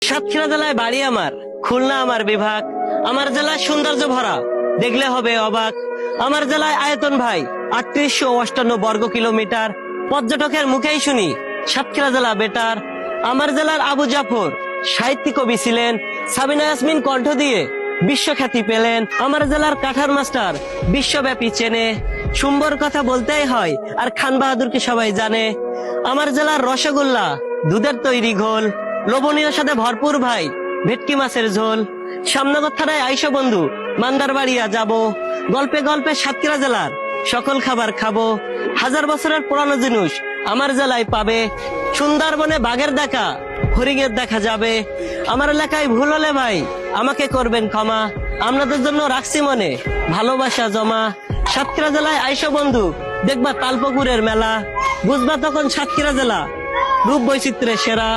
সাতক্ষীরা জেলায় বাড়ি আমার, খুলনা আমার বিভাগ। আমার জেলায় সৌন্দর্য ভরা, দেখলে হবে অবাক। আমার জেলায় আয়তন ভাই ৩৮৫৮ বর্গ কিলোমিটার। পর্যটকের মুখেই শুনি সাতক্ষীরা জেলা বেটার। আমার জেলার আবু জাফর সাহিত্যিক কবি ছিলেন, সাবিনা ইয়াসমিন কণ্ঠ দিয়ে বিশ্বখ্যাতি পেলেন। আমার জেলার কাঠার মাস্টার বিশ্বব্যাপী চেনে, সুম্বর কথা বলতেই হয় আর খান বাহাদুরকে সবাই জানে। আমার জেলার রসগোল্লা দুধের তৈরি ঘোল, লবণীয় সাথে ভরপুর ভাই ভেটকি মাছের ঝোল। সামনগর থানায় আইসো বন্ধু, মান্দার বাড়িয়া যাব, গল্পে গল্পে সাতক্ষীরা জেলার সকল খাবার খাবো। হাজার বছরের পুরানো জিনিস আমার জেলায় পাবে, সুন্দরবনে বাঘের দেখা হরিণের দেখা যাবে। আমার এলাকায় ভুল হলে ভাই আমাকে করবেন ক্ষমা, আপনাদের জন্য রাখছি মনে ভালোবাসা জমা। সাতক্ষীরা জেলায় আইসো বন্ধু, দেখবা তালপুকুরের মেলা, বুঝবা তখন সাতক্ষীরা জেলা রূপ বৈচিত্র্যের সেরা।